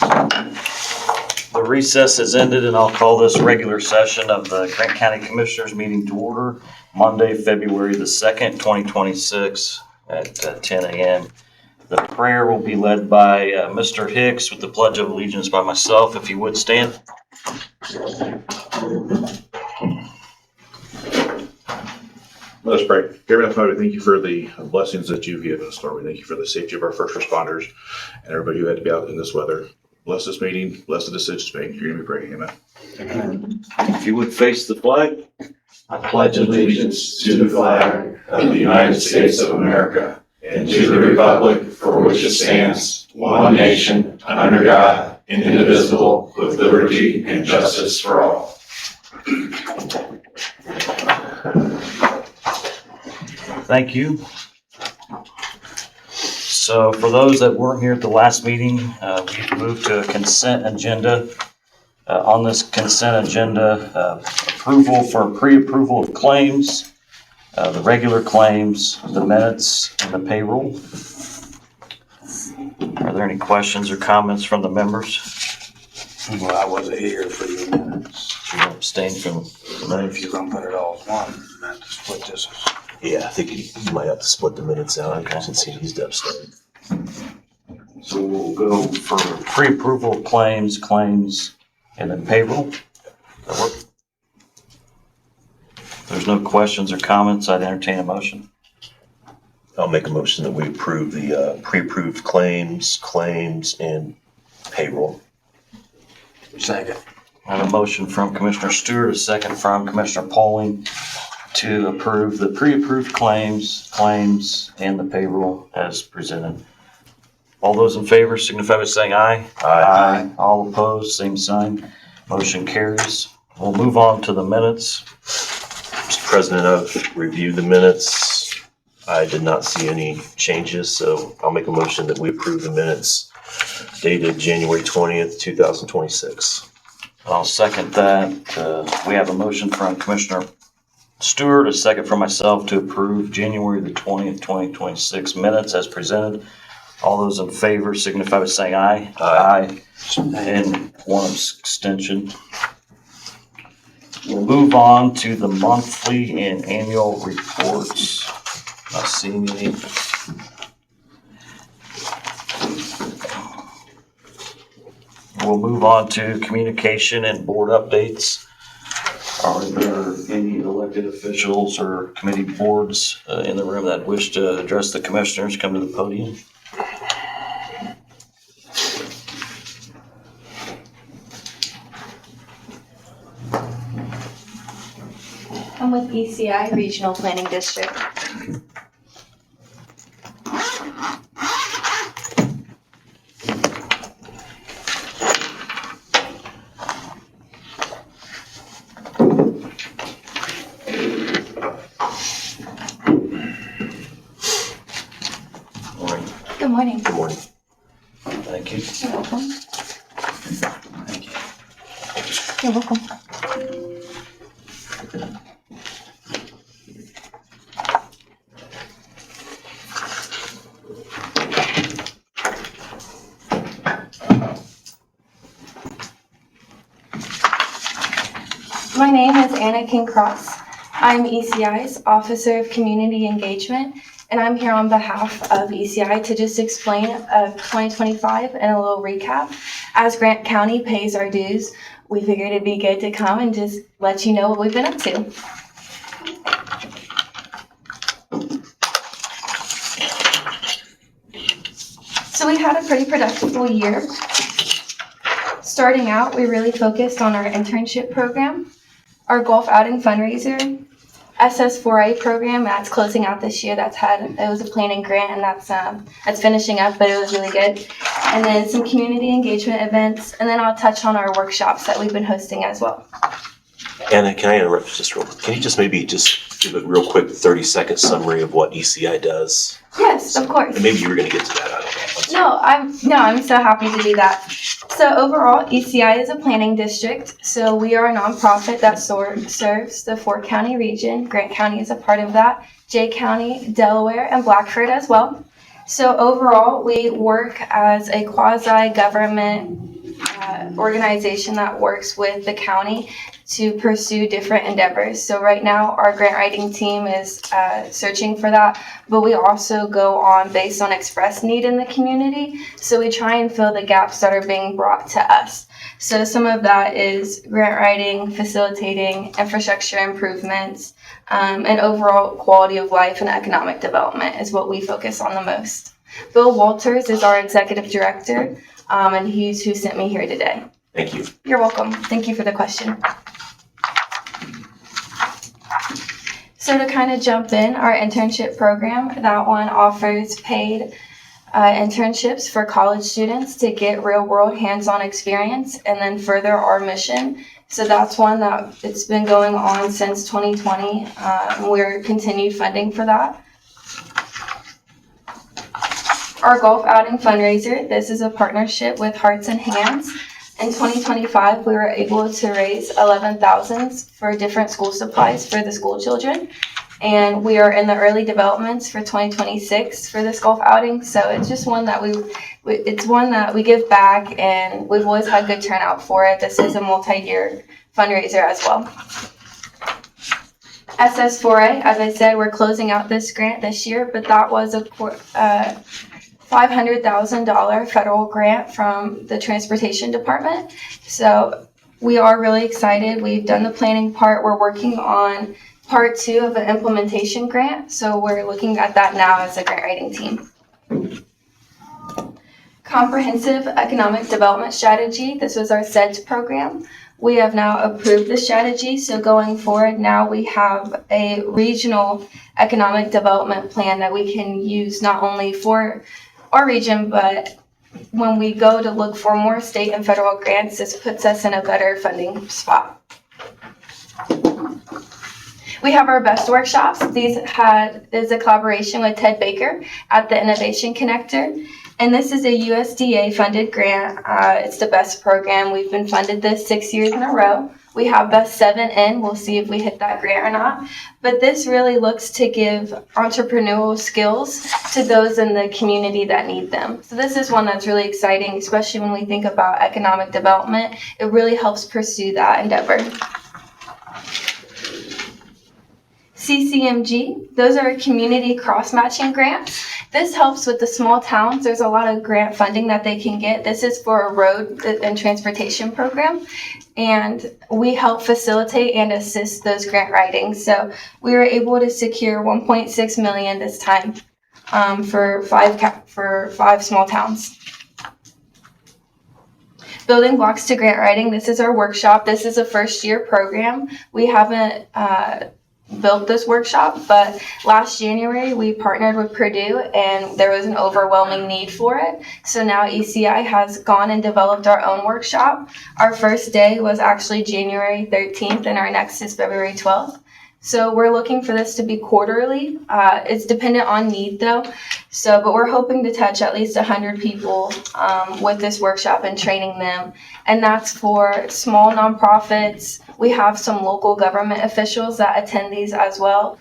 The recess has ended, and I'll call this regular session of the Grant County Commissioners meeting to order Monday, February the 2nd, 2026 at 10 a.m. The prayer will be led by Mr. Hicks with the Pledge of Allegiance by myself. If you would stand. Let us pray. Dear Heavenly Father, thank you for the blessings that you've given us, Lord. We thank you for the safety of our first responders and everybody who had to be out in this weather. Bless this meeting. Bless the decisions made. Hear me pray. Amen. Amen. If you would face the flag. I pledge allegiance to the flag of the United States of America and to the republic for which it stands, one nation, under God, indivisible, with liberty and justice for all. Thank you. So for those that weren't here at the last meeting, we've moved to a consent agenda. On this consent agenda, approval for pre-approval of claims, the regular claims, the minutes, and the payroll. Are there any questions or comments from the members? Well, I wasn't here for the minutes. You abstained from the But minutes? if you're gonna put it all as one, you have to split this. Yeah, I think you might have to split the minutes out. Okay. Since he needs to abstain. So we'll go for pre-approval of claims, and then payroll. That work? If there's no questions or comments, I'd entertain a motion. I'll make a motion that we approve the pre-approved claims, and payroll. Second. I have a motion from Commissioner Stewart, a second from Commissioner Polling to approve the pre-approved claims, and the payroll as presented. All those in favor signify by saying aye. Aye. All opposed, same sign. Motion carries. We'll move on to the minutes. Mr. President, I've reviewed the minutes. I did not see any changes, so I'll make a motion that we approve the minutes dated January 20th, 2026. I'll second that. We have a motion from Commissioner Stewart, a second from myself to approve January the 20th, 2026 minutes as presented. All those in favor signify by saying aye. Aye. And one abstention. We'll move on to the monthly and annual reports. Not seeing any. We'll move on to communication and board updates. Are there any elected officials or committee boards in the room that wish to address the commissioners? Come to the podium. I'm with ECI Regional Planning District. Morning. Good morning. Good morning. Thank you. You're welcome. Thank you. You're welcome. My name is Anna King Cross. I'm ECI's Officer of Community Engagement, and I'm here on behalf of ECI to just explain 2025 and a little recap. As Grant County pays our dues, we figured it'd be good to come and just let you know what we've been up to. So we had a pretty productive year. Starting out, we really focused on our internship program, our golf outing fundraiser, SS4A program that's closing out this year. It was a planning grant, and that's finishing up, but it was really good. And then some community engagement events, and then I'll touch on our workshops that we've been hosting as well. Anna, can I interrupt just real quick? Can you just maybe just give a real quick 30-second summary of what ECI does? Yes, of course. And maybe you were going to get to that. I don't know. I'm so happy to do that. So overall, ECI is a planning district. So we are a nonprofit that serves the 4-county region. Grant County is a part of that. Jay County, Delaware, and Blackford as well. So overall, we work as a quasi-government organization that works with the county to pursue different endeavors. So right now, our grant writing team is searching for that, but we also go on based on express need in the community. So we try and fill the gaps that are being brought to us. So some of that is grant writing, facilitating, infrastructure improvements, and overall quality of life and economic development is what we focus on the most. Bill Walters is our executive director, and he's who sent me here today. Thank you. You're welcome. Thank you for the question. So to kind of jump in, our internship program, that one offers paid internships for college students to get real world hands-on experience and then further our mission. So that's one that it's been going on since 2020. We're continued funding for that. Our golf outing fundraiser, this is a partnership with Hearts and Hands. In 2025, we were able to raise $11,000 for different school supplies for the school children. And we are in the early developments for 2026 for this golf outing. So it's just one that it's one that we give back, and we've always had good turnout for it. This is a multi-year fundraiser as well. SS4A, as I said, we're closing out this grant this year, but that was a $500,000 federal grant from the transportation department. So we are really excited. We've done the planning part. We're working on part 2 of an implementation grant. So we're looking at that now as a grant writing team. Comprehensive Economic Development Strategy. This was our CEDS program. We have now approved the strategy. So going forward, now we have a regional economic development plan that we can use not only for our region, but when we go to look for more state and federal grants, this puts us in a better funding spot. We have our best workshops. These is a collaboration with Ted Baker at the Innovation Connector. And this is a USDA funded grant. It's the best program. We've been funded this 6 years in a row. We have best 7 in. We'll see if we hit that grant or not. But this really looks to give entrepreneurial skills to those in the community that need them. So this is one that's really exciting, especially when we think about economic development. It really helps pursue that endeavor. CCMG, those are community cross-matching grants. This helps with the small towns. There's a lot of grant funding that they can get. This is for a road and transportation program, and we help facilitate and assist those grant writings. So we were able to secure $1.6 million this time for five small towns. Building Blocks to Grant Writing. This is our workshop. This is a first-year program. We haven't built this workshop, but last January we partnered with Purdue and there was an overwhelming need for it. So now ECI has gone and developed our own workshop. Our first day was actually January 13th and our next is February 12th. So we're looking for this to be quarterly. It's dependent on need though. But we're hoping to touch at least 100 people with this workshop and training them. And that's for small nonprofits. We have some local government officials that attend these as well.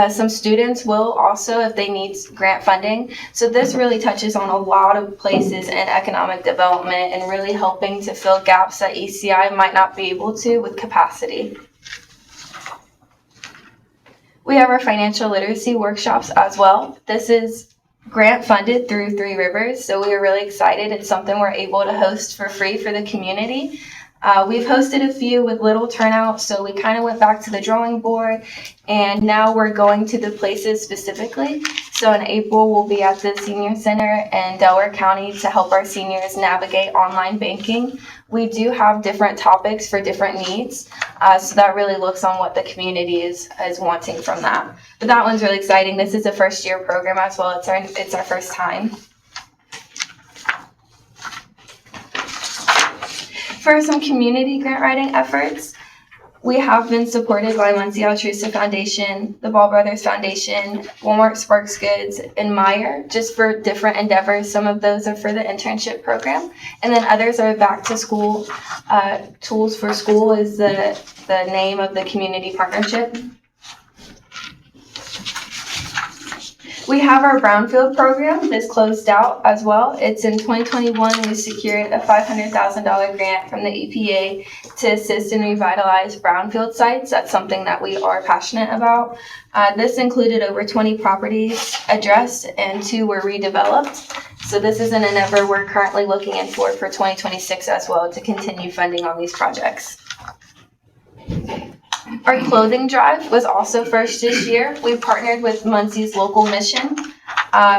Some students will also if they need grant funding. So this really touches on a lot of places in economic development and really helping to fill gaps that ECI might not be able to with capacity. We have our financial literacy workshops as well. This is grant funded through Three Rivers, so we are really excited. It's something we're able to host for free for the community. We've hosted a few with little turnout, so we kind of went back to the drawing board, and now we're going to the places specifically. So in April, we'll be at the Senior Center in Delaware County to help our seniors navigate online banking. We do have different topics for different needs, so that really looks on what the community is wanting from that. But that one's really exciting. This is a first-year program as well. It's our first time. For some community grant writing efforts, we have been supported by Muncie Altruista Foundation, the Ball Brothers Foundation, Walmart Sparks Goods, and Meyer, just for different endeavors. Some of those are for the internship program, and then others are back to school. Tools for School is the name of the community partnership. We have our Brownfield program that's closed out as well. It's in 2021, we secured a $500,000 grant from the EPA to assist and revitalize brownfield sites. That's something that we are passionate about. This included over 20 properties addressed and 2 were redeveloped. So this is an endeavor we're currently looking in for 2026 as well to continue funding on these projects. Our clothing drive was also first this year. We partnered with Muncie's local mission.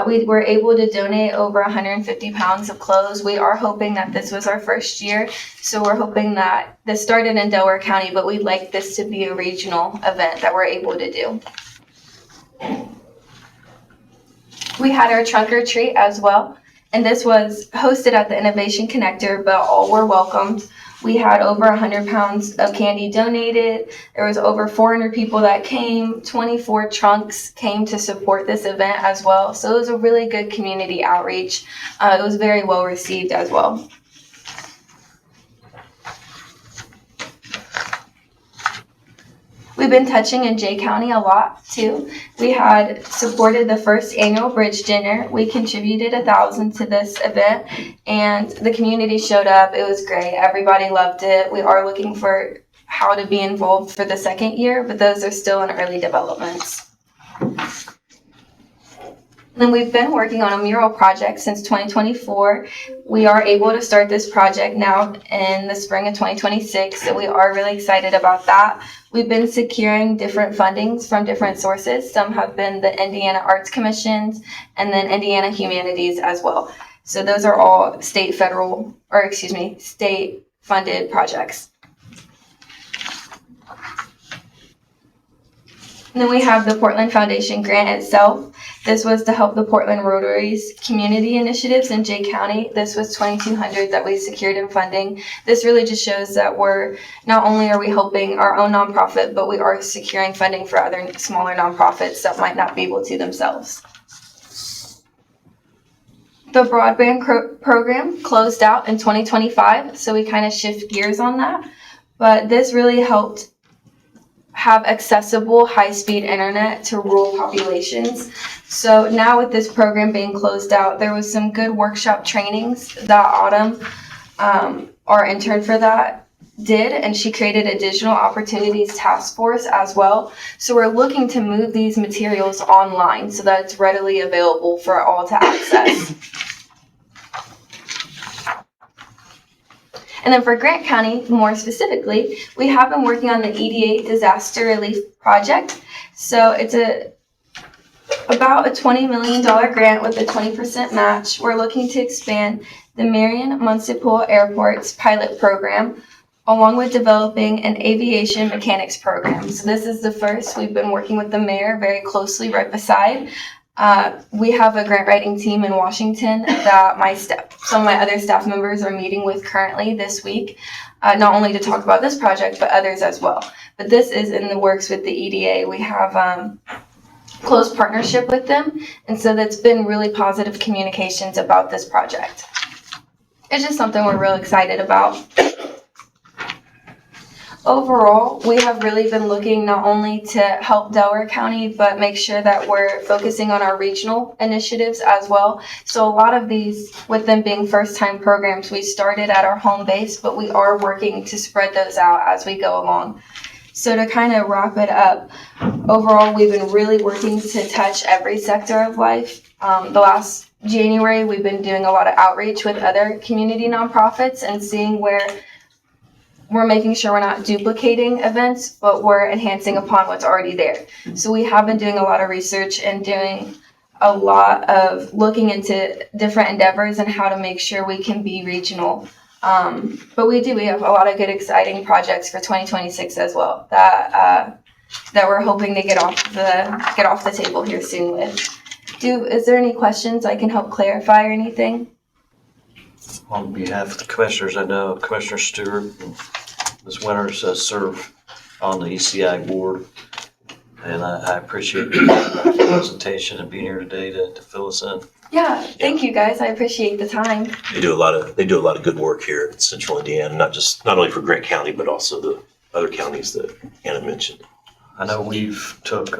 We were able to donate over 150 pounds of clothes. We are hoping that this was our first year, so we're hoping that this started in Delaware County, but we'd like this to be a regional event that we're able to do. We had our trunk or treat as well, and this was hosted at the Innovation Connector, but all were welcomed. We had over 100 pounds of candy donated. There was over 400 people that came. 24 trunks came to support this event as well. So it was a really good community outreach. It was very well received as well. We've been touching in Jay County a lot too. We had supported the first annual bridge dinner. We contributed $1,000 to this event and the community showed up. It was great. Everybody loved it. We are looking for how to be involved for the second year, but those are still in early developments. And then we've been working on a mural project since 2024. We are able to start this project now in the spring of 2026, so we are really excited about that. We've been securing different fundings from different sources. Some have been the Indiana Arts Commissions and then Indiana Humanities as well. So those are all state funded projects. And then we have the Portland Foundation grant itself. This was to help the Portland Rotary's community initiatives in Jay County. This was $2,200 that we secured in funding. This really just shows that we're not only are we helping our own nonprofit, but we are securing funding for other smaller nonprofits that might not be able to themselves. The broadband program closed out in 2025, so we kind of shift gears on that. But this really helped have accessible high-speed internet to rural populations. So now with this program being closed out, there was some good workshop trainings that Autumn, our intern for that, did, and she created a digital opportunities task force as well. So we're looking to move these materials online so that it's readily available for all to access. And then for Grant County, more specifically, we have been working on the EDA Disaster Relief Project. So it's about a $20 million grant with a 20% match. We're looking to expand the Marion Municipal Airport's pilot program, along with developing an aviation mechanics program. So this is the first. We've been working with the mayor very closely right beside. We have a grant writing team in Washington that some of my other staff members are meeting with currently this week, not only to talk about this project, but others as well. But this is in the works with the EDA. We have close partnership with them, and so that's been really positive communications about this project. It's just something we're real excited about. Overall, we have really been looking not only to help Delaware County, but make sure that we're focusing on our regional initiatives as well. So a lot of these, with them being first-time programs, we started at our home base, but we are working to spread those out as we go along. So to kind of wrap it up, overall, we've been really working to touch every sector of life. The last January, we've been doing a lot of outreach with other community nonprofits and seeing where we're making sure we're not duplicating events, but we're enhancing upon what's already there. So we have been doing a lot of research and doing a lot of looking into different endeavors and how to make sure we can be regional. But we have a lot of good, exciting projects for 2026 as well that we're hoping to get off the table here soon with. Is there any questions I can help clarify or anything? On behalf of the commissioners, I know Commissioner Stewart and Ms. Winters serve on the ECI board, and I appreciate your presentation and being here today to fill us in. Yeah, thank you guys. I appreciate the time. They do a lot of good work here in Central Indiana, not only for Grant County, but also the other counties that Anna mentioned. I know we've took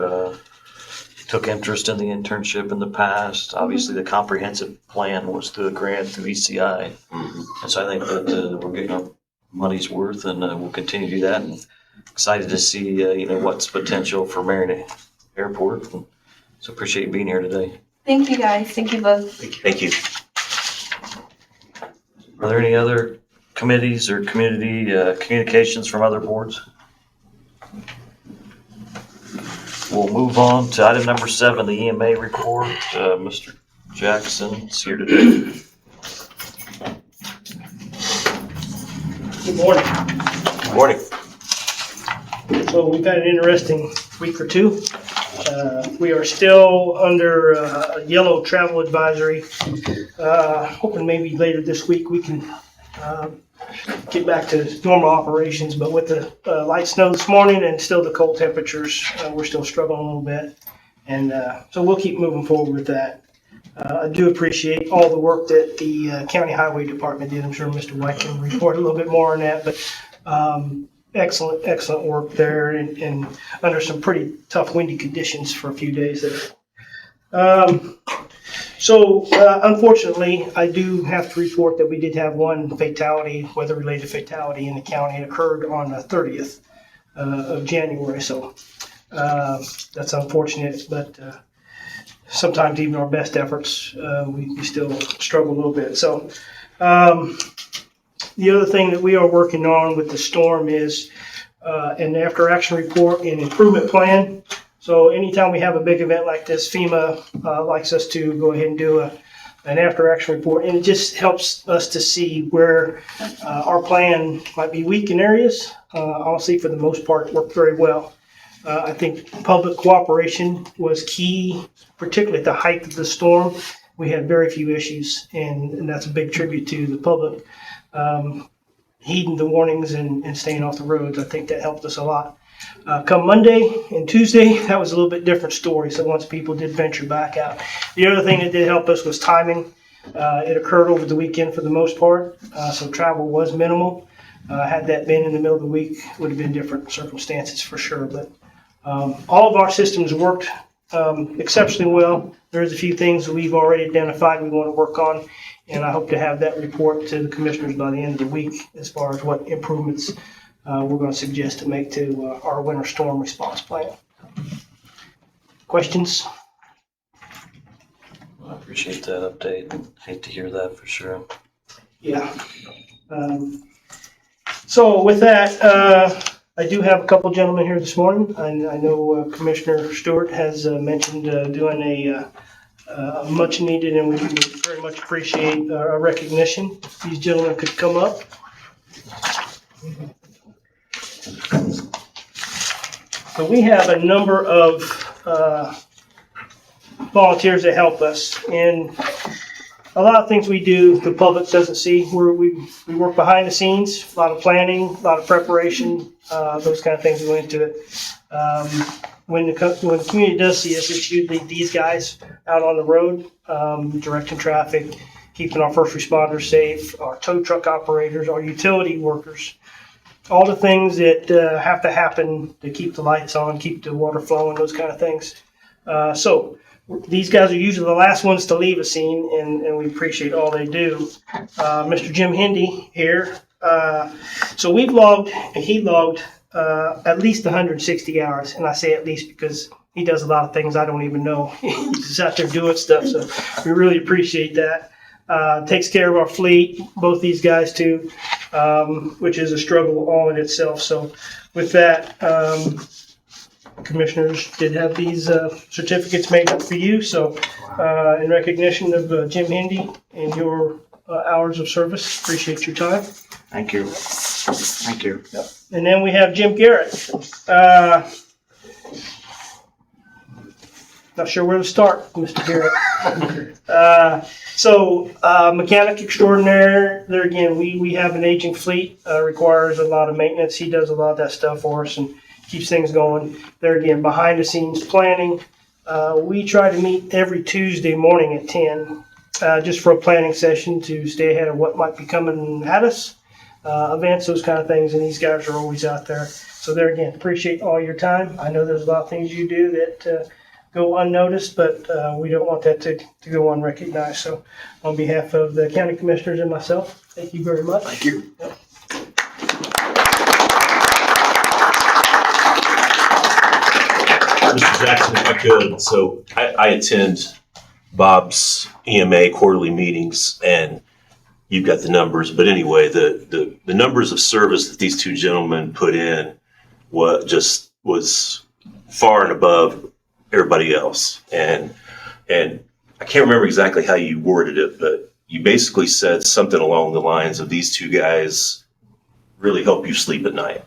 took interest in the internship in the past. Obviously, the comprehensive plan was through a grant through ECI. And so I think that we're getting our money's worth, and we'll continue to do that. And excited to see, what's potential for Marion Airport. And so appreciate you being here today. Thank you, guys. Thank you both. Thank you. Are there any other committees or community communications from other boards? We'll move on to item number 7, the EMA report. Mr. Jackson's here today. Good morning. Good morning. So we've had an interesting week or two. We are still under a yellow travel advisory. Hoping maybe later this week we can get back to normal operations, but with the light snow this morning and still the cold temperatures, we're still struggling a little bit. And so we'll keep moving forward with that. I do appreciate all the work that the County Highway Department did. I'm sure Mr. White can report a little bit more on that, but excellent work there, and under some pretty tough windy conditions for a few days there. So unfortunately, I do have to report that we did have one fatality, weather-related fatality in the county. It occurred on the 30th of January. So that's unfortunate, but sometimes even our best efforts, we still struggle a little bit. So the other thing that we are working on with the storm is an after-action report and improvement plan. So anytime we have a big event like this, FEMA likes us to go ahead and do an after-action report, and it just helps us to see where our plan might be weak in areas. Honestly, for the most part, it worked very well. I think public cooperation was key, particularly at the height of the storm. We had very few issues, and that's a big tribute to the public heeding the warnings and staying off the roads. I think that helped us a lot. Come Monday and Tuesday, that was a little bit different story. So once people did venture back out, the other thing that did help us was timing. It occurred over the weekend for the most part, so travel was minimal. Had that been in the middle of the week, would have been different circumstances for sure. But all of our systems worked exceptionally well. There's a few things that we've already identified we want to work on, and I hope to have that report to the commissioners by the end of the week as far as what improvements we're going to suggest to make to our winter storm response plan. Questions? I appreciate that update. Hate to hear that for sure. Yeah. So with that, I do have a couple gentlemen here this morning. I know Commissioner Stewart has mentioned doing a much needed, and we very much appreciate a recognition. If these gentlemen could come up. So we have a number of volunteers that help us, and a lot of things we do the public doesn't see. We work behind the scenes, a lot of planning, a lot of preparation, those kind of things go into it. When the community does see us, it's usually these guys out on the road, directing traffic, keeping our first responders safe, our tow truck operators, our utility workers, all the things that have to happen to keep the lights on, keep the water flowing, those kind of things. So these guys are usually the last ones to leave a scene, and we appreciate all they do. Mr. Jim Hindy here. So he logged at least 160 hours, and I say at least because he does a lot of things I don't even know. He's just out there doing stuff, so we really appreciate that. Takes care of our fleet, both these guys too, which is a struggle all in itself. So with that, commissioners did have these certificates made up for you. So in recognition of Jim Hindy and your hours of service, appreciate your time. Thank you. Thank you. And then we have Jim Garrett. Not sure where to start, Mr. Garrett. So mechanic extraordinaire. There again, we have an aging fleet. Requires a lot of maintenance. He does a lot of that stuff for us and keeps things going. There again, behind the scenes planning. We try to meet every Tuesday morning at 10, just for a planning session to stay ahead of what might be coming at us. Events, those kind of things, and these guys are always out there. So there again, appreciate all your time. I know there's a lot of things you do that go unnoticed, but we don't want that to go unrecognized. So on behalf of the county commissioners and myself, thank you very much. Thank you. Mr. Jackson, if I could, so I attend Bob's EMA quarterly meetings, and you've got the numbers, but anyway, the numbers of service that these two gentlemen put in was far and above everybody else. And I can't remember exactly how you worded it, but you basically said something along the lines of these two guys really help you sleep at night.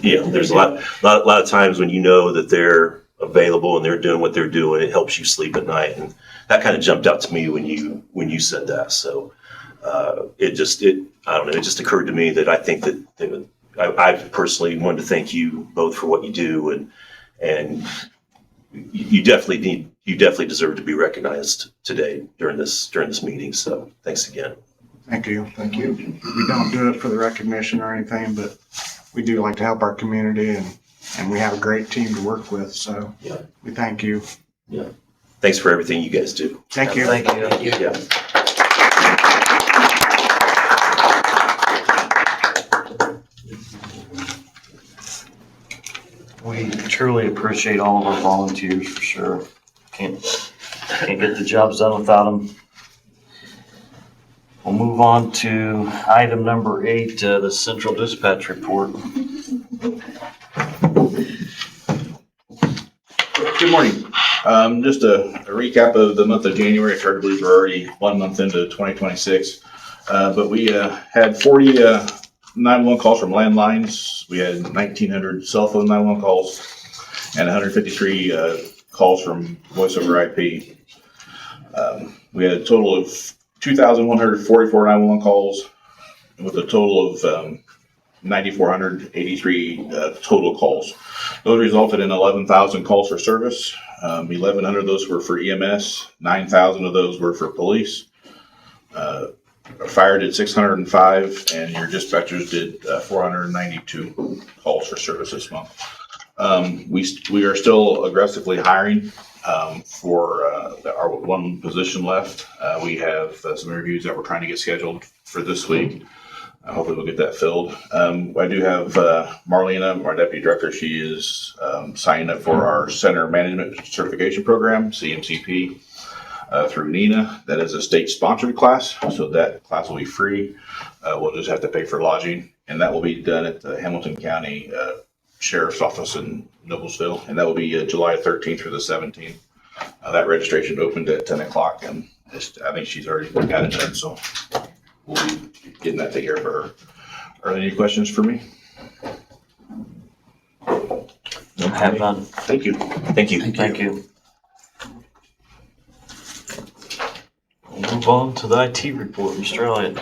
There's a lot of times when you know that they're available and they're doing what they're doing, it helps you sleep at night. And that kind of jumped out to me when you said that. So it just occurred to me that I think that I personally wanted to thank you both for what you do, and you definitely deserve to be recognized today during this meeting. So thanks again. Thank you. Thank you. We don't do it for the recognition or anything, but we do like to help our community, and we have a great team to work with. So Yeah. we thank you. Yeah. Thanks for everything you guys do. Thank you. Thank you. Yeah. We truly appreciate all of our volunteers for sure. Can't get the jobs done without them. We'll move on to item number 8, the Central Dispatch Report. Good morning. Just a recap of the month of January. It's hard to believe we're already 1 month into 2026. But we had 40 911 calls from landlines. We had 1,900 cell phone 911 calls and 153 calls from voice over IP. We had a total of 2,144 911 calls with a total of 9,483 total calls. Those resulted in 11,000 calls for service. 1,100 of those were for EMS. 9,000 of those were for police. Fire did 605, and your dispatchers did 492 calls for service this month. We are still aggressively hiring for our one position left. We have some interviews that we're trying to get scheduled for this week. Hopefully we'll get that filled. I do have Marlena, our deputy director. She is signing up for our Center Management Certification Program, CMCP, through NINA. That is a state-sponsored class, so that class will be free. We'll just have to pay for lodging, and that will be done at the Hamilton County Sheriff's Office in Noblesville, and that will be July 13th through the 17th. That registration opened at 10 o'clock, and I think she's already got it done, so we'll be getting that taken care of for her. Are there any questions for me? Have none. Thank you. Thank you. Thank you. We'll move on to the IT report, Mr. Elliott.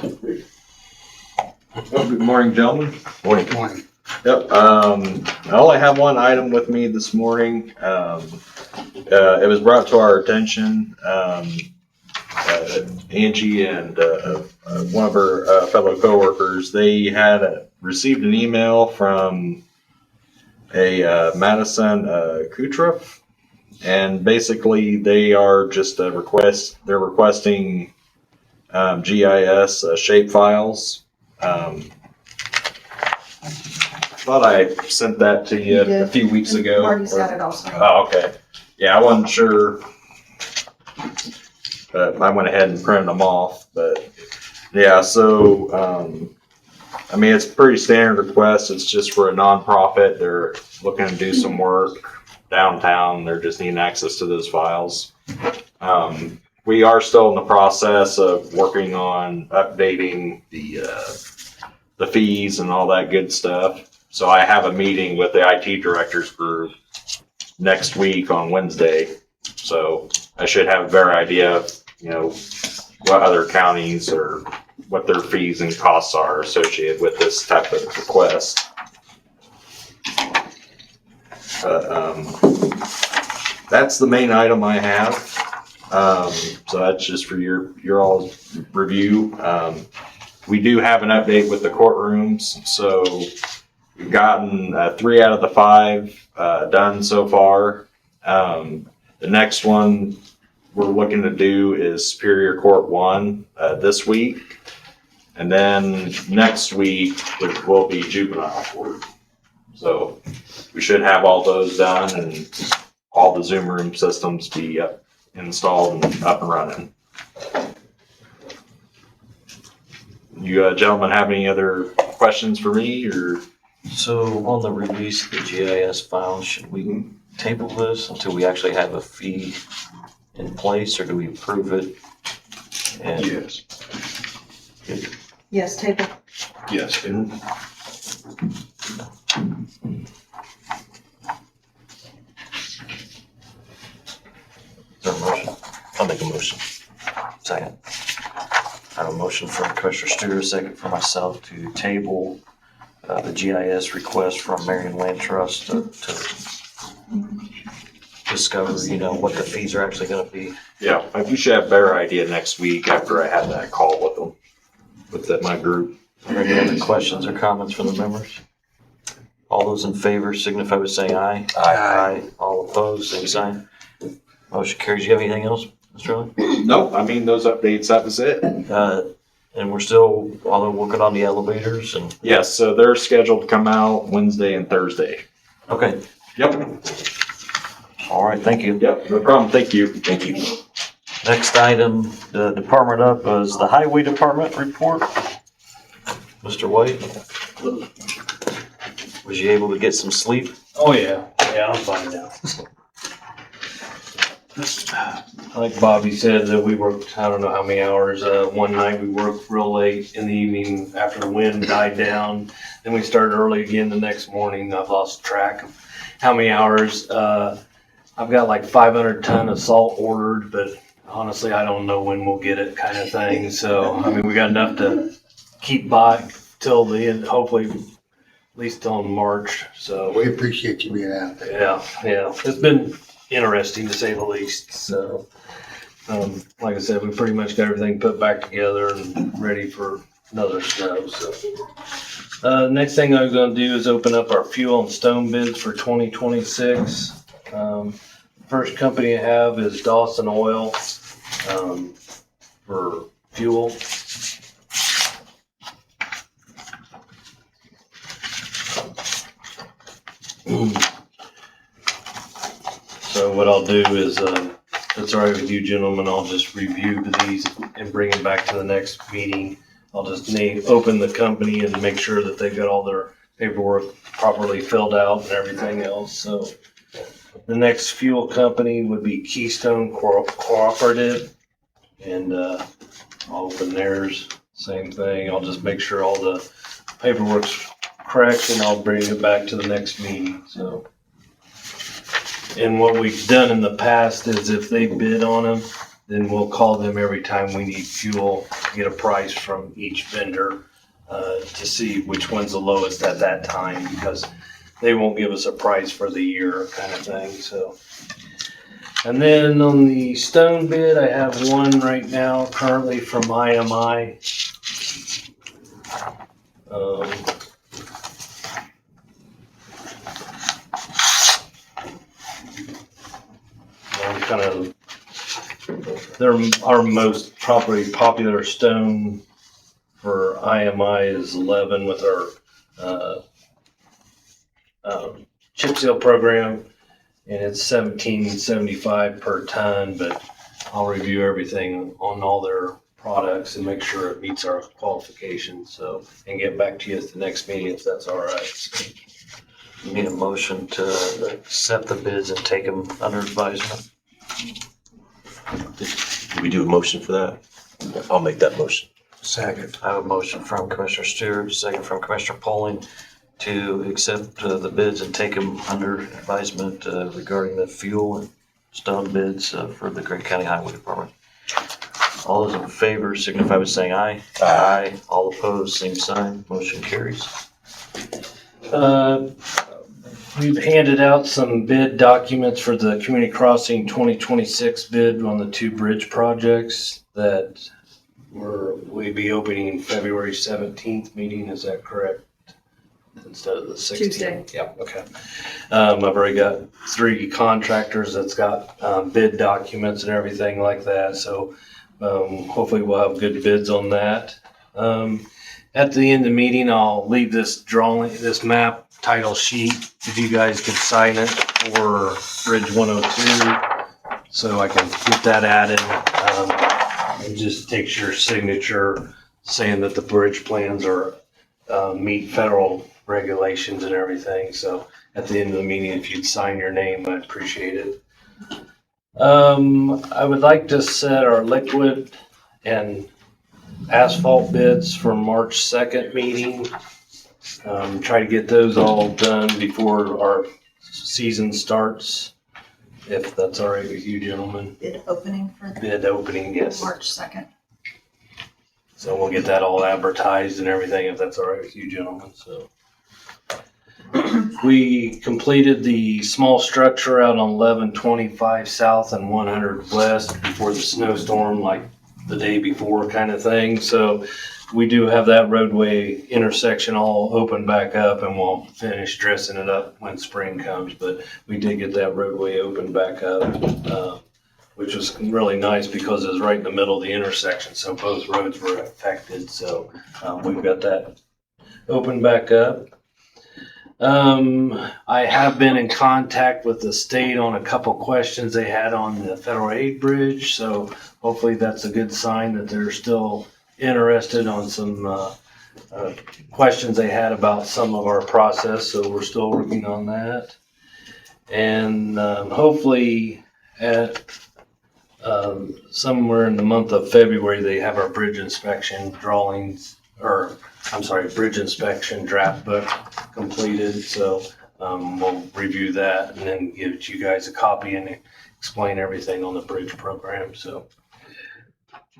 Well, good morning, gentlemen. Morning. Morning. Yep, I only have one item with me this morning. It was brought to our attention. Angie and one of her fellow coworkers, they had received an email from a Madison Kutroff, and basically they are just they're requesting GIS shape files. Thought I sent that to you a few weeks ago. Marty's got it also. Oh, okay. Yeah, I wasn't sure. I went ahead and printed them off, but yeah, so, I mean, it's a pretty standard request. It's just for a nonprofit. They're looking to do some work downtown. They're just needing access to those files. We are still in the process of working on updating the fees and all that good stuff. So I have a meeting with the IT directors group next week on Wednesday. So I should have a better idea of, what other counties or what their fees and costs are associated with this type of request. But that's the main item I have. So that's just for your all's review. We do have an update with the courtrooms. So we've gotten 3 out of the 5 done so far. The next one we're looking to do is Superior Court 1 this week. And then next week there will be Juvenile Court. So we should have all those done and all the Zoom room systems be installed and up and running. You gentlemen have any other questions for me or? So on the release of the GIS file, should we table this until we actually have a fee in place, or do we approve it? And Yes. Yes, table. Yes. Is there a motion? I'll make a motion. Second. I have a motion from Commissioner Stewart, a second from myself to table the GIS request from Marion Land Trust to discover, what the fees are actually gonna be. Yeah, I should have a better idea next week after I have that call with them, with my group. Are there any other questions or comments from the members? All those in favor signify by saying aye. Aye. All opposed, same sign. Motion carries. You have anything else, Mr. Lee? Nope, I mean, those updates, that was it. And we're still, although working on the elevators and, Yes, so they're scheduled to come out Wednesday and Thursday. okay, Yep. all right, thank you. Yep, no problem, thank you. Thank you. Next item, the department up is the highway department report. Mr. White? Was you able to get some sleep? Oh, yeah. Yeah, I'm fine now. Like Bobby said, that we worked, I don't know how many hours. One night we worked real late in the evening after the wind died down. Then we started early again the next morning. I've lost track of how many hours. I've got like 500 ton of salt ordered, but honestly, I don't know when we'll get it kind of thing. So, I mean, we got enough to keep by till the end, hopefully at least till March. So We appreciate you being out there. yeah. It's been interesting to say the least. So, like I said, we pretty much got everything put back together and ready for another snow. So, next thing I'm going to do is open up our fuel and stone bids for 2026. First company I have is Dawson Oil for fuel. So what I'll do is, if it's all right with you gentlemen, I'll just review these and bring them back to the next meeting. I'll just open the company and make sure that they've got all their paperwork properly filled out and everything else. So the next fuel company would be Keystone Cooperative, and I'll open theirs. Same thing. I'll just make sure all the paperwork's correct, and I'll bring it back to the next meeting. So. And what we've done in the past is if they bid on them, then we'll call them every time we need fuel, get a price from each vendor to see which one's the lowest at that time, because they won't give us a price for the year kind of thing. So, and then on the stone bid, I have one right now currently from IMI. They're our most probably popular stone for IMI is 11 with our chip seal program, and it's $17.75 per ton. But I'll review everything on all their products and make sure it meets our qualifications. So, and get back to you at the next meeting if that's all right. You need a motion to accept the bids and take them under advisement. Did we do a motion for that? I'll make that motion. Second. I have a motion from Commissioner Stewart, second from Commissioner Polling to accept the bids and take them under advisement regarding the fuel and stone bids for the Grant County Highway Department. All those in favor signify by saying aye. Aye. All opposed, same sign. Motion carries. We've handed out some bid documents for the Community Crossing 2026 bid on the two bridge projects that we'll be opening in February 17th meeting. Is that correct? instead of the 16th? Tuesday. Yeah, okay. I've already got 3 contractors that's got bid documents and everything like that, so hopefully we'll have good bids on that. At the end of the meeting, I'll leave this this map title sheet, if you guys could sign it for Bridge 102, so I can get that added. It just takes your signature saying that the bridge plans are meet federal regulations and everything. So at the end of the meeting, if you'd sign your name, I'd appreciate it. I would like to set our liquid and asphalt bids for March 2nd meeting. Try to get those all done before our season starts, if that's all right with you gentlemen. Bid opening for the Bid opening, yes. March 2nd. So we'll get that all advertised and everything, if that's all right with you gentlemen, so. We completed the small structure out on 1125 South and 100 West before the snowstorm, like the day before kind of thing. So we do have that roadway intersection all open back up, and we'll finish dressing it up when spring comes. But we did get that roadway open back up, which was really nice because it was right in the middle of the intersection. So both roads were affected. So we've got that open back up. I have been in contact with the state on a couple questions they had on the federal aid bridge. So hopefully that's a good sign that they're still interested on some questions they had about some of our process. So we're still working on that. And hopefully at somewhere in the month of February, they have our bridge inspection drawings, or I'm sorry, bridge inspection draft book completed. So we'll review that and then give you guys a copy and explain everything on the bridge program. So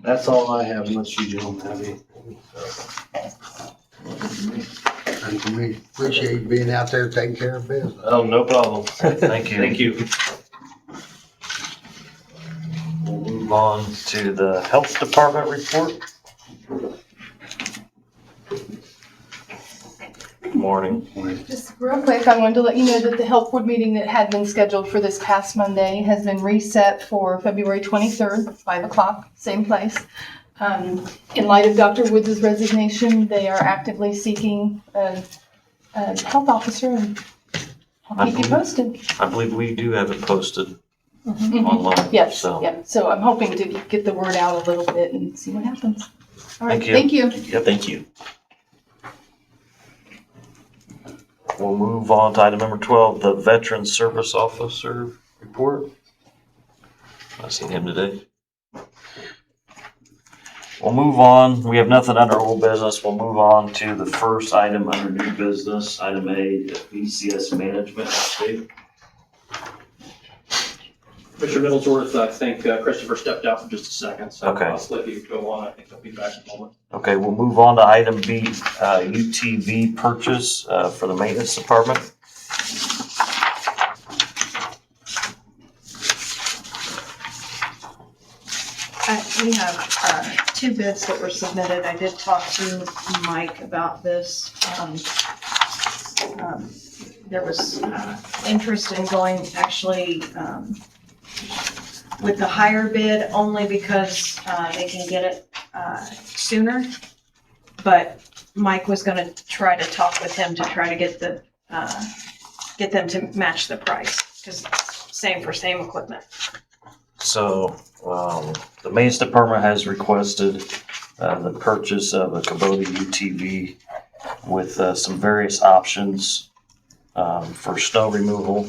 that's all I have, unless you gentlemen have anything. Thank you. Appreciate you being out there taking care of business. Oh, no problem. Thank you. Thank you. We'll move on to the health department report. Good morning. Just real quick, I wanted to let you know that the health board meeting that had been scheduled for this past Monday has been reset for February 23rd, 5 o'clock, same place. In light of Dr. Woods' resignation, they are actively seeking a health officer, and I'll keep you posted. I believe we do have it posted Mhm. online. Yes, So, yep. So I'm hoping to get the word out a little bit and see what happens. All right, Thank you. thank you. yeah, thank you. We'll move on to item number 12, the veteran service officer report. I've seen him today. We'll move on. We have nothing under old business. We'll move on to the first item under new business, item A, the BCS management update. Mr. Middlesworth, I think Christopher stepped out for just a second, so Okay. I'll let you go on. I think he'll be back in a moment. Okay, we'll move on to item B, UTV purchase for the maintenance department. We have 2 bids that were submitted. I did talk to Mike about this. There was interest in going actually with the higher bid only because they can get it sooner. But Mike was going to try to talk with them to try to get them to match the price, because same for same equipment. So, the maintenance department has requested the purchase of a Kubota UTV with some various options for snow removal,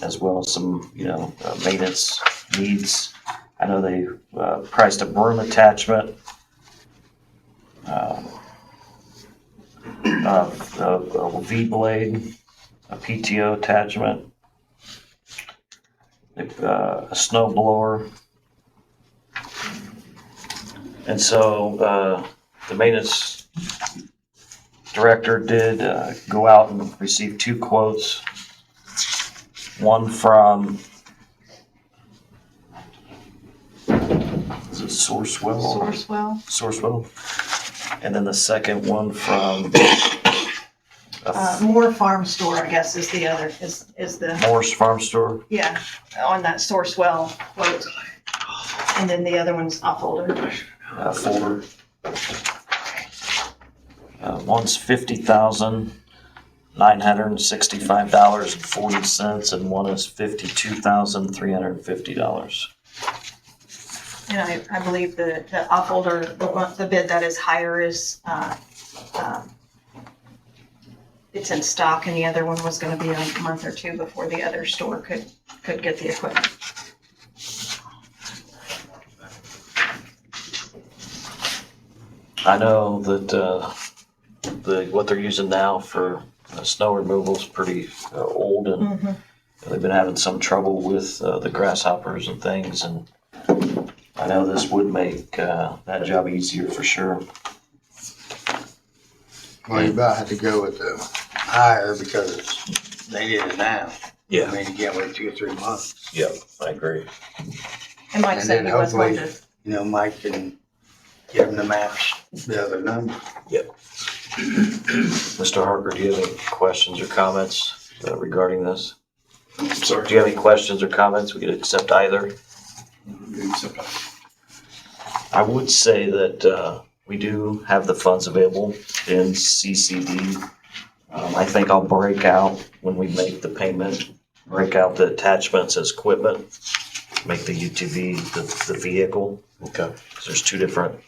as well as some, maintenance needs. I know they priced a broom attachment, a V-blade, a PTO attachment, a snow blower. And so the maintenance director did go out and receive 2 quotes. One from, is it Sourcewell? Sourcewell. Sourcewell. And then the second one from Moore Farm Store, I guess, is the other, is the, Morris Farm Store. yeah, on that Sourcewell quote. And then the other one's off older. Folder. One's $50,965.40, and one is $52,350. And I believe the off older, the bid that is higher is, it's in stock, and the other one was gonna be a month or two before the other store could get the equipment. I know that what they're using now for snow removal is pretty old, and they've been having some trouble with the grasshoppers and things, and I know this would make that job easier for sure. Well, you about have to go with the higher because they did it now. Yeah. I mean, you can't wait 2 or 3 months. Yep, I agree. And Mike And said then he was going hopefully, to, you know, Mike can give them the match, the other number. Mr. Harker, do you have any questions or comments regarding this? Sorry. Do you have any questions or comments? We could accept either. I would say that we do have the funds available in CCD. I think I'll break out, when we make the payment, break out the attachments as equipment, make the UTV the vehicle. Okay. Because there's 2 different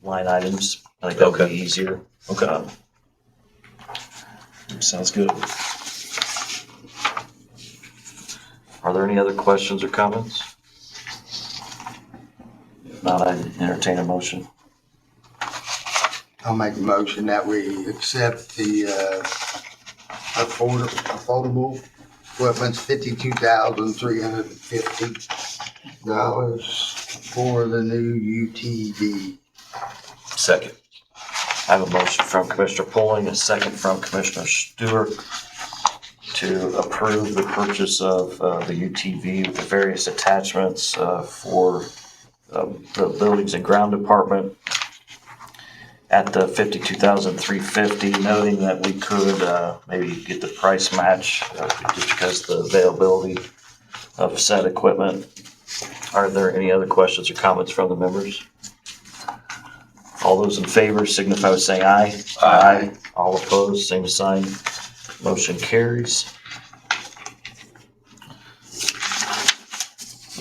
line items. I think that would be easier. Okay. Sounds good. Are there any other questions or comments? If not, I entertain a motion. I'll make a motion that we accept the affordable equipment's $52,350 for the new UTV. Second. I have a motion from Commissioner Pulling, a second from Commissioner Stewart to approve the purchase of the UTV with the various attachments for the Buildings and Ground Department at the $52,350, noting that we could maybe get the price match just because the availability of said equipment. Are there any other questions or comments from the members? All those in favor signify by saying aye. Aye. All opposed, same sign. Motion carries.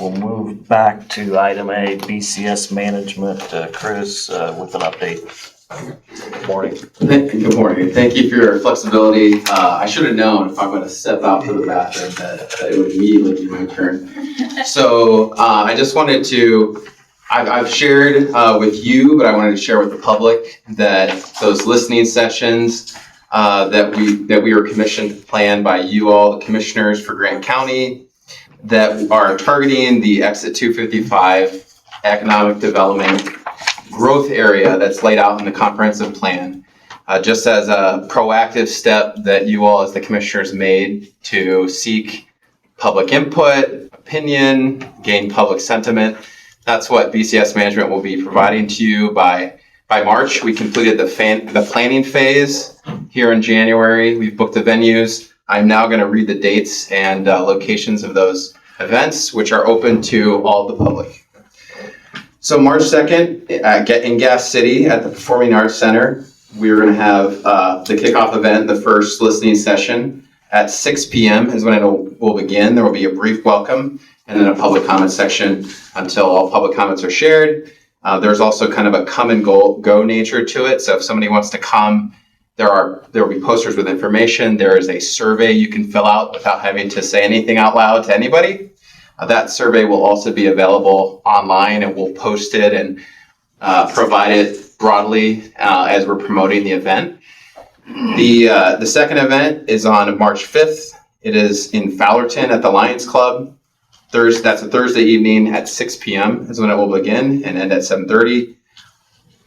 We'll move back to item A, BCS management. Chris, with an update. Good morning. Good morning. Thank you for your flexibility. I should have known if I'm going to step out to the bathroom that it would immediately be my turn. So I just wanted to, I've shared with you, but I wanted to share with the public that those listening sessions that we were commissioned to plan by you all, the commissioners for Grant County, that are targeting the Exit 255 economic development growth area that's laid out in the comprehensive plan, just as a proactive step that you all as the commissioners made to seek public input, opinion, gain public sentiment. That's what BCS management will be providing to you by March. We completed the planning phase here in January. We've booked the venues. I'm now going to read the dates and locations of those events, which are open to all the public. So March 2nd, in Gas City at the Performing Arts Center, we're going to have the kickoff event, the first listening session at 6 p.m. is when it will begin. There will be a brief welcome and then a public comment section until all public comments are shared. There's also kind of a come and go nature to it. So if somebody wants to come, there will be posters with information. There is a survey you can fill out without having to say anything out loud to anybody. That survey will also be available online, and we'll post it and provide it broadly as we're promoting the event. The second event is on March 5th. It is in Fowlerton at the Lions Club. That's a Thursday evening at 6 p.m. is when it will begin and end at 7:30.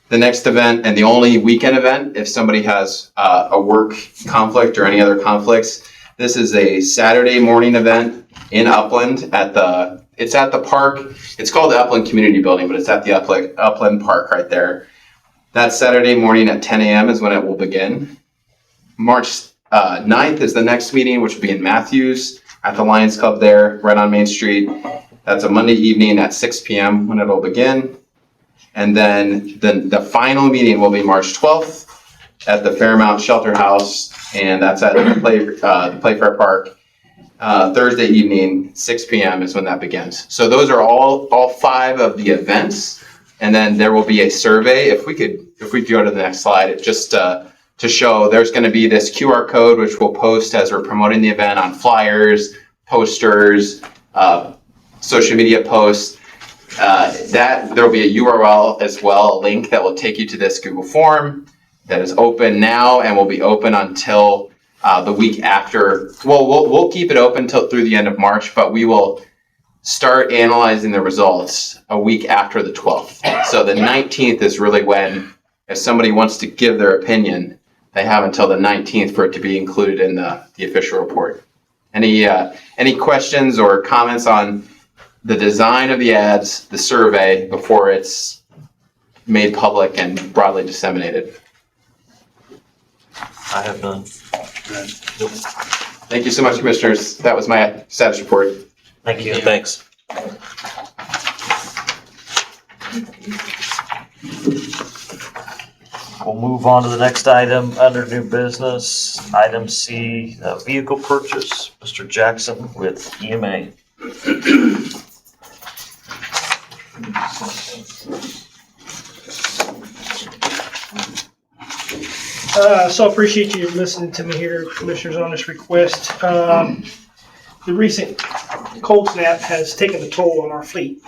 The next event, and the only weekend event, if somebody has a work conflict or any other conflicts, this is a Saturday morning event in Upland it's at the park. It's called the Upland Community Building, but it's at the Upland Park right there. That Saturday morning at 10 a.m. is when it will begin. March 9th is the next meeting, which will be in Matthews at the Lions Club there, right on Main Street. That's a Monday evening at 6 p.m. when it'll begin. And then the final meeting will be March 12th at the Fairmount Shelter House, and that's at the Playfair Park. Thursday evening, 6 p.m. is when that begins. So those are all 5 of the events. And then there will be a survey. If we could go to the next slide, it just to show there's going to be this QR code, which we'll post as we're promoting the event on flyers, posters, social media posts. That there will be a URL as well, a link that will take you to this Google form that is open now and will be open until the week after. Well, we'll keep it open through the end of March, but we will start analyzing the results a week after the 12th. So the 19th is really when, if somebody wants to give their opinion, they have until the 19th for it to be included in the official report. Any questions or comments on the design of the ads, the survey, before it's made public and broadly disseminated? I have none. Thank you so much, Commissioners. That was my status report. Thank you. Thanks. We'll move on to the next item under new business. Item C, vehicle purchase. Mr. Jackson with EMA. So I appreciate you listening to me here, Commissioners, on this request. The recent cold snap has taken a toll on our fleet,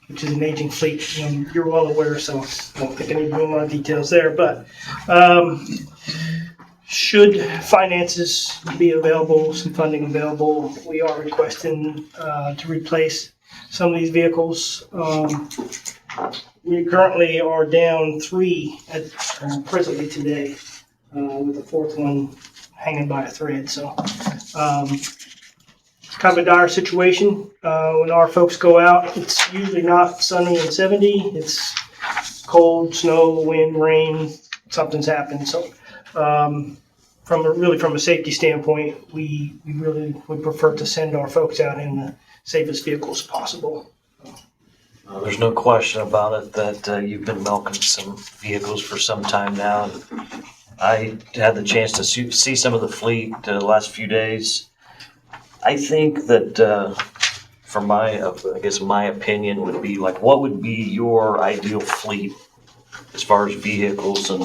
which is an aging fleet. You're well aware, so I don't think I need to go into a lot of details there. But should finances be available, some funding available, we are requesting to replace some of these vehicles. We currently are down 3 presently today, with the 4th one hanging by a thread. So it's kind of a dire situation. When our folks go out, it's usually not sunny and 70. It's cold, snow, wind, rain, something's happened. So from a safety standpoint, we really would prefer to send our folks out in the safest vehicles possible. There's no question about it that you've been milking some vehicles for some time now. I had the chance to see some of the fleet the last few days. I think that from my opinion would be like, what would be your ideal fleet as far as vehicles? And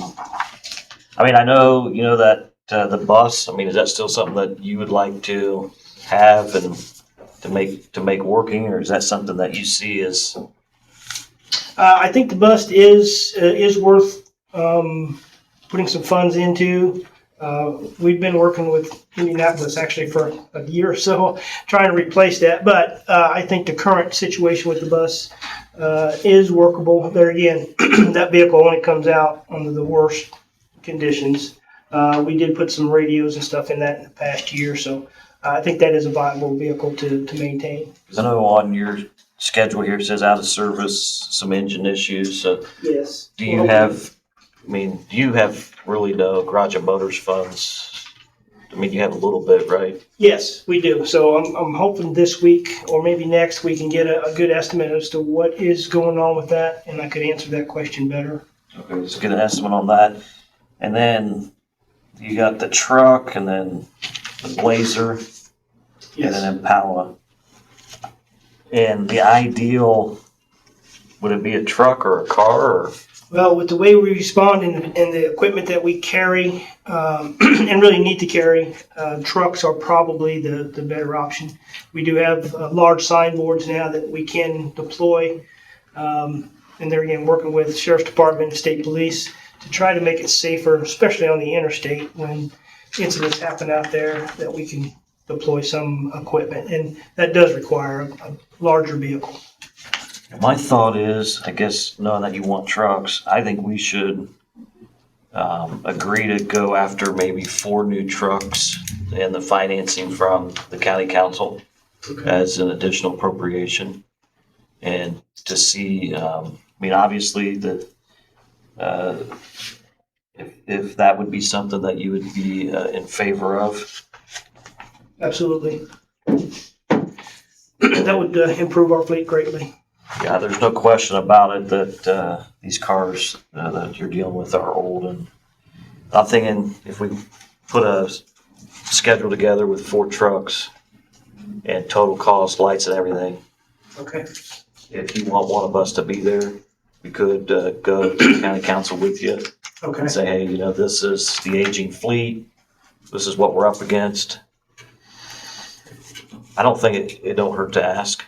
I mean, I know, that the bus, I mean, is that still something that you would like to have and to make working, or is that something that you see as? I think the bus is worth putting some funds into. We've been working with Indianapolis actually for a year or so, trying to replace that. But I think the current situation with the bus is workable. There again, that vehicle only comes out under the worst conditions. We did put some radios and stuff in that in the past year, so I think that is a viable vehicle to maintain. Because I know on your schedule here it says out of service, some engine issues. So Yes. do you have really no Garage and Motors funds? I mean, you have a little bit, right? Yes, we do. So I'm hoping this week or maybe next we can get a good estimate as to what is going on with that, and I could answer that question better. Okay, let's get an estimate on that. And then you got the truck, and then the Blazer, and Yes. then Impala. And the ideal, would it be a truck or a car, or? Well, with the way we respond and the equipment that we carry, and really need to carry, trucks are probably the better option. We do have large signboards now that we can deploy, and they're again working with Sheriff's Department and State Police to try to make it safer, especially on the interstate when incidents happen out there, that we can deploy some equipment, and that does require a larger vehicle. My thought is, I guess, knowing that you want trucks, I think we should agree to go after maybe 4 new trucks and the financing from the county council as an additional appropriation. And to see, obviously that if that would be something that you would be in favor of. Absolutely. That would improve our fleet greatly. Yeah, there's no question about it that these cars that you're dealing with are old, and I'm thinking if we put a schedule together with 4 trucks and total cost, lights and everything, Okay. if you want one of us to be there, we could go to the county council with you Okay. and say, hey, this is the aging fleet. This is what we're up against. I don't think it don't hurt to ask.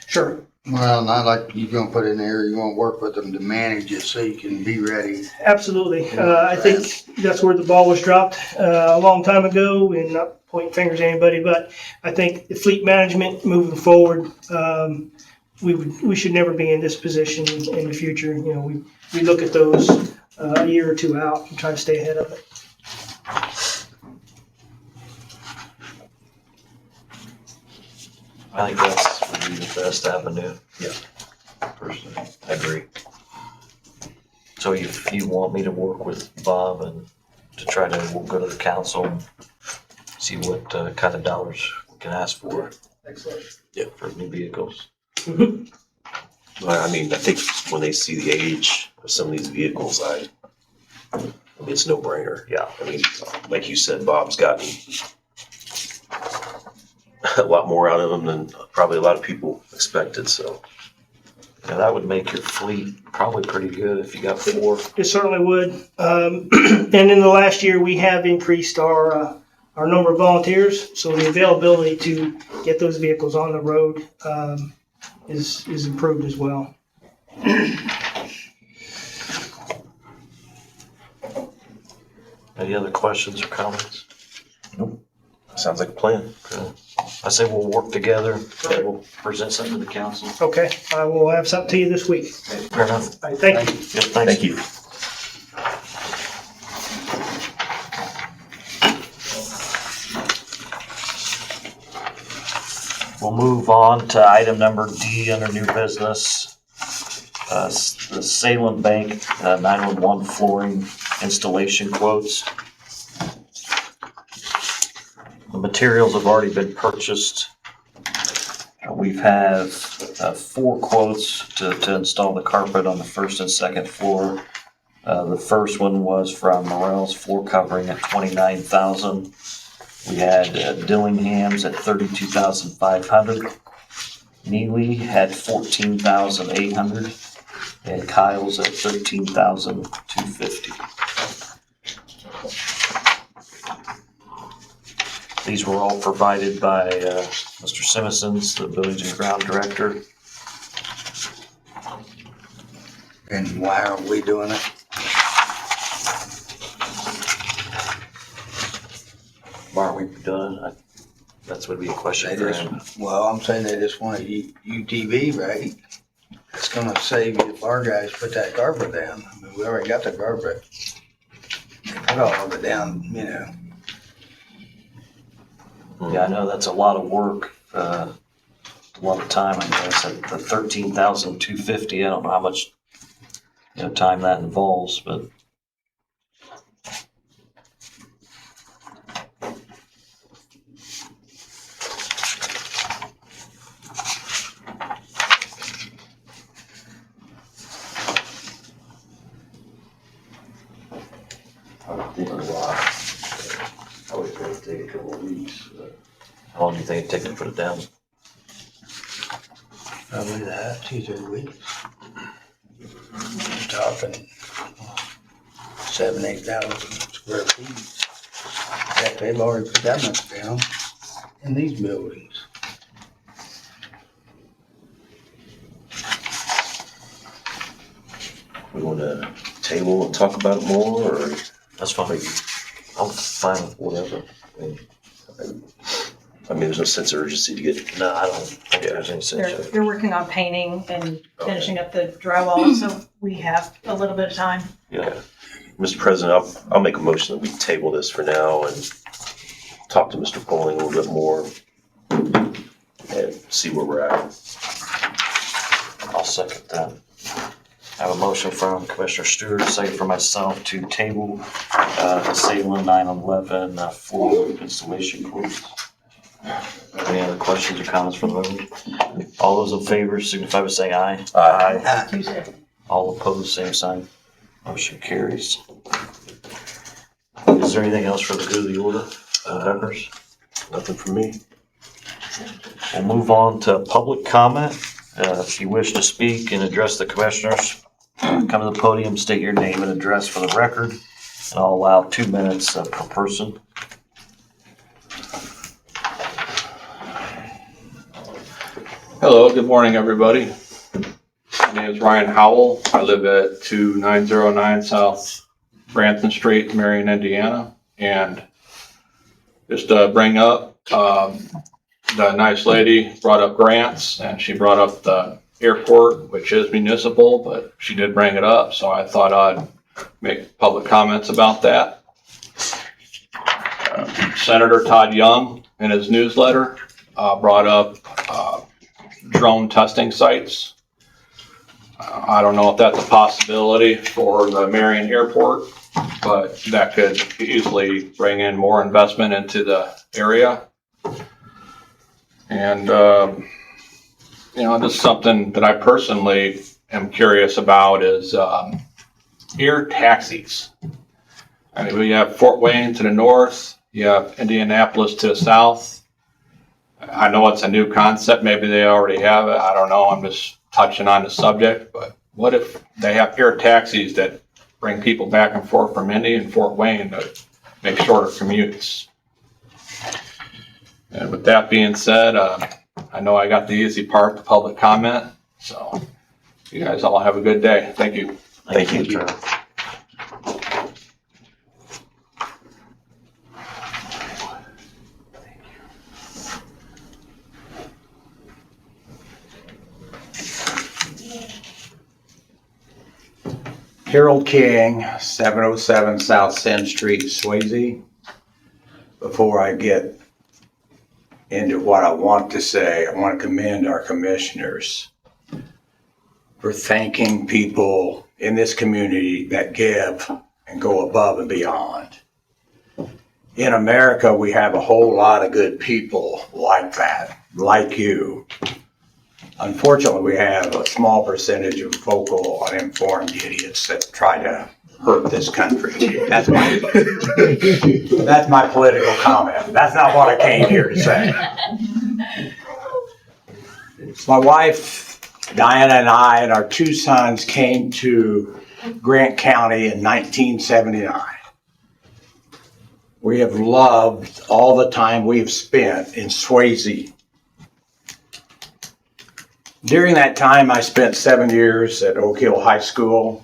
Sure. Well, not like you're gonna put in there, you wanna work with them to manage it so you can be ready. Absolutely. I think that's where the ball was dropped a long time ago, and not pointing fingers at anybody, but I think the fleet management moving forward, we should never be in this position in the future. We look at those a year or 2 out and try to stay ahead of it. I think that's would be the best avenue. Yeah. Personally. I agree. So if you want me to work with Bob and to try to, we'll go to the council and see what kind of dollars we can ask for. Excellent. For new vehicles. Well, I mean, I think when they see the age of some of these vehicles, it's no brainer. Yeah. I mean, like you said, Bob's gotten a lot more out of them than probably a lot of people expected, so. Yeah, that would make your fleet probably pretty good if you got 4. It certainly would. And in the last year, we have increased our number of volunteers, so the availability to get those vehicles on the road is improved as well. Any other questions or comments? Sounds like a plan. Okay. I say we'll work together and we'll present something to the council. Okay, I will have something to you this week. Fair enough. All right, thank you. Yep, thanks. Thank you. We'll move on to item number D under new business. The Salem Bank 911 flooring installation quotes. The materials have already been purchased. We've have 4 quotes to install the carpet on the first and second floor. The first one was from Morel's floor covering at $29,000. We had Dillingham's at $32,500. Neely had $14,800, and Kyle's at $13,250. These were all provided by Mr. Simmons, the Buildings and Ground Director. And why are we doing it? Why aren't we done? That would be a question They for just, him. well, I'm saying they just want a UTV, right? It's gonna save if our guys put that carpet down. I mean, we already got the carpet. They put all of it down, Yeah, I know that's a lot of work, a lot of time. I guess at the $13,250. I don't know how much time that involves, but I would think a lot. I would think it'd take a couple of weeks. How long do you think it'd take to put it down? Probably that, 2-3 weeks. You're talking 7,000-8,000 square feet. Heck, they've already put that much down in these buildings. We want to table and talk about it more, or? That's fine. I'm fine with whatever. I mean, there's no sense of urgency to get. No, I don't think there's any sense. They're working on painting and finishing up the drywall, so we have a little bit of time. Yeah. Mr. President, I'll make a motion that we table this for now and talk to Mr. Poling a little bit more and see where we're at. I'll second that. I have a motion from Commissioner Stewart, second from myself to table the Salem 911 floor installation quotes. Any other questions or comments from the room? All those in favor signify by saying aye. Aye. All opposed, same sign. Motion carries. Is there anything else for the good of the order, members? Nothing from me. We'll move on to public comment. If you wish to speak and address the commissioners, come to the podium, state your name and address for the record, and I'll allow 2 minutes per person. Hello, good morning, everybody. My name is Ryan Howell. I live at 2909 South Branson Street, Marion, Indiana. And just to bring up, the nice lady brought up grants, and she brought up the airport, which is municipal, but she did bring it up, so I thought I'd make public comments about that. Senator Todd Young, in his newsletter, brought up drone testing sites. I don't know if that's a possibility for the Marion Airport, but that could easily bring in more investment into the area. And, just something that I personally am curious about is air taxis. I mean, we have Fort Wayne to the north, you have Indianapolis to the south. I know it's a new concept, maybe they already have it, I don't know, I'm just touching on the subject, but what if they have air taxis that bring people back and forth from Indy and Fort Wayne to make shorter commutes? And with that being said, I know I got the easy part, the public comment, so you guys all have a good day. Thank you. Thank you. Harold King, 707 South Sin Street, Swayze. Before I get into what I want to say, I want to commend our commissioners for thanking people in this community that give and go above and beyond. In America, we have a whole lot of good people like that, like you. Unfortunately, we have a small percentage of vocal, uninformed idiots that try to hurt this country. That's my political comment. That's not what I came here to say. My wife, Diana, and I and our 2 sons came to Grant County in 1979. We have loved all the time we've spent in Swayze. During that time, I spent 7 years at Oak Hill High School,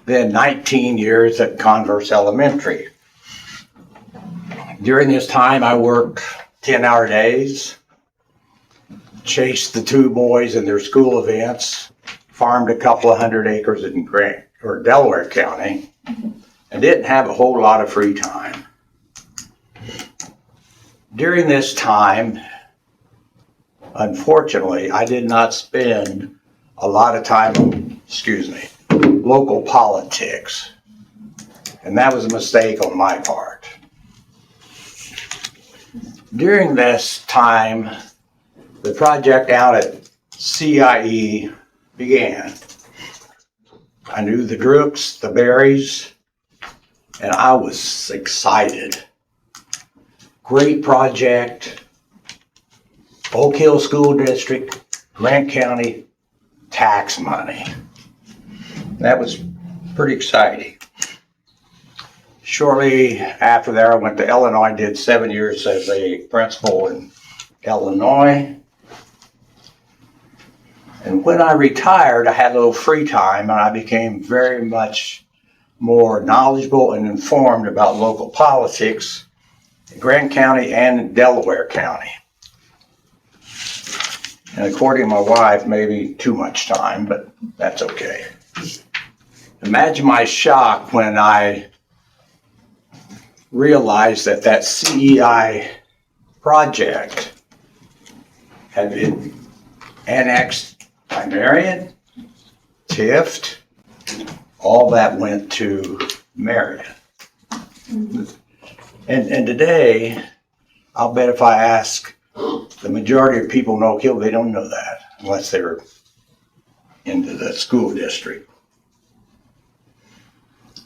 then 19 years at Converse Elementary. During this time, I worked 10-hour days, chased the 2 boys in their school events, farmed a couple of 100 acres in Delaware County, and didn't have a whole lot of free time. During this time, unfortunately, I did not spend a lot of time on, local politics. And that was a mistake on my part. During this time, the project out at CIE began. I knew the Drooks, the Berries, and I was excited. Great project. Oak Hill School District, Grant County, tax money. That was pretty exciting. Shortly after that, I went to Illinois, did 7 years as a principal in Illinois. And when I retired, I had a little free time and I became very much more knowledgeable and informed about local politics in Grant County and in Delaware County. And according to my wife, maybe too much time, but that's okay. Imagine my shock when I realized that that CEI project had been annexed by Marion, Tift, all that went to Marion. And today, I'll bet if I ask the majority of people in Oak Hill, they don't know that unless they're into the school district.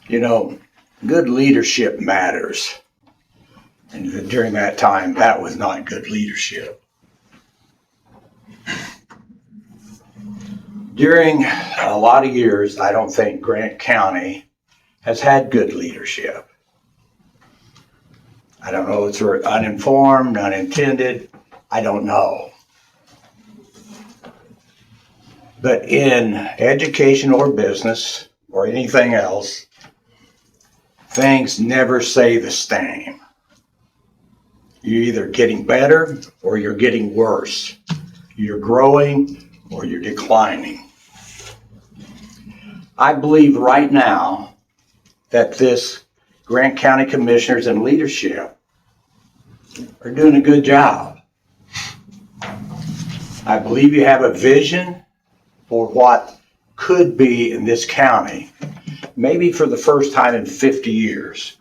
You know, good leadership matters. And during that time, that was not good leadership. During a lot of years, I don't think Grant County has had good leadership. I don't know if it's uninformed, unintended, I don't know. But in education or business or anything else, things never stay the same. You're either getting better or you're getting worse. You're growing or you're declining. I believe right now that this Grant County Commissioners and leadership are doing a good job. I believe you have a vision for what could be in this county, maybe for the first time in 50 years.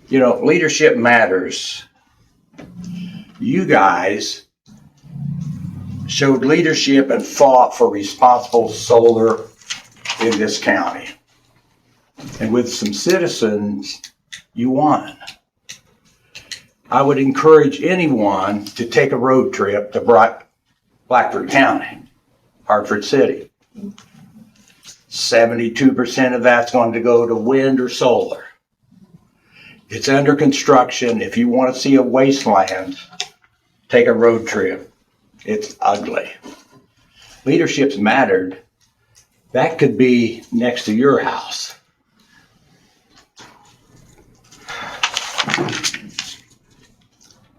You know, leadership matters. You guys showed leadership and fought for responsible solar in this county. And with some citizens, you won. I would encourage anyone to take a road trip to Blackford County, Hartford City. 72% of that's going to go to wind or solar. It's under construction. If you want to see a wasteland, take a road trip. It's ugly. Leadership's mattered. That could be next to your house.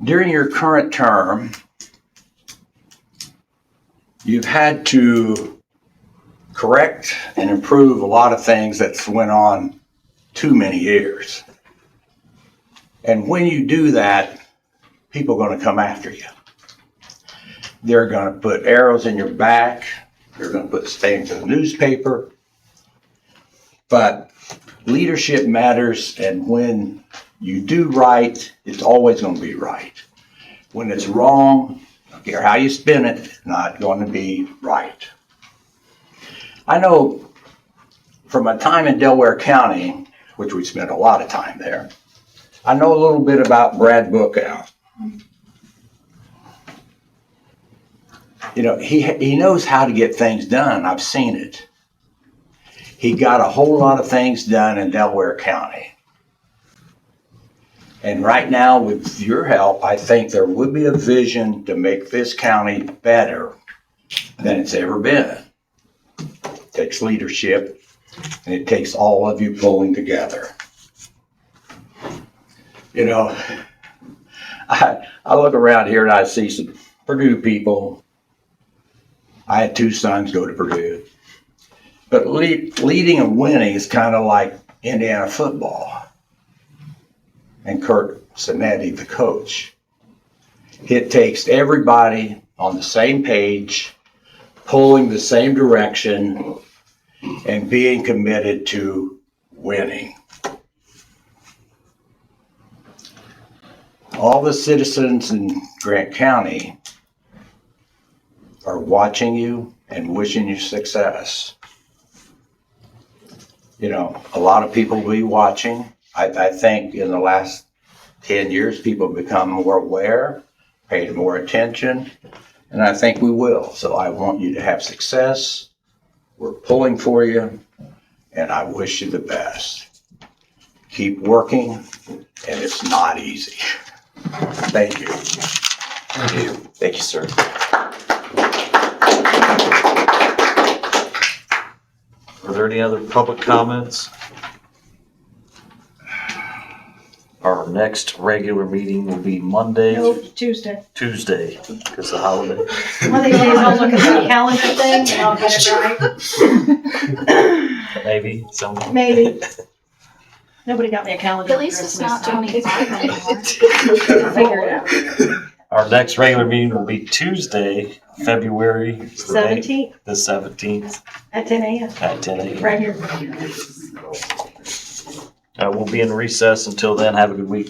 During your current term, you've had to correct and improve a lot of things that went on too many years. And when you do that, people are going to come after you. They're going to put arrows in your back. They're going to put things in the newspaper. But leadership matters, and when you do right, it's always going to be right. When it's wrong, I don't care how you spin it, it's not going to be right. I know from my time in Delaware County, which we spent a lot of time there, I know a little bit about Brad Bookout. You know, he knows how to get things done. I've seen it. He got a whole lot of things done in Delaware County. And right now, with your help, I think there would be a vision to make this county better than it's ever been. It takes leadership, and it takes all of you pulling together. You know, I look around here and I see some Purdue people. I had two sons go to Purdue. But leading and winning is kind of like Indiana football. And Kurt Sinetti, the coach. It takes everybody on the same page, pulling the same direction, and being committed to winning. All the citizens in Grant County are watching you and wishing you success. You know, a lot of people will be watching. I think in the last 10 years, people have become more aware, paid more attention, and I think we will. So I want you to have success. We're pulling for you, and I wish you the best. Keep working, and it's not easy. Thank you. Thank you. Thank you, sir. Are there any other public comments? Our next regular meeting will be Monday, No, Tuesday. Tuesday, because the holiday. One of these days I'll look at the calendar thing and I'll get it right. Maybe, Maybe. Nobody got me a calendar. At least it's not 25 anymore. Figure it out. Our next regular meeting will be Tuesday, February 17th the 17th at 10 a.m. at 10 a.m. Right here. We'll be in recess until then. Have a good week.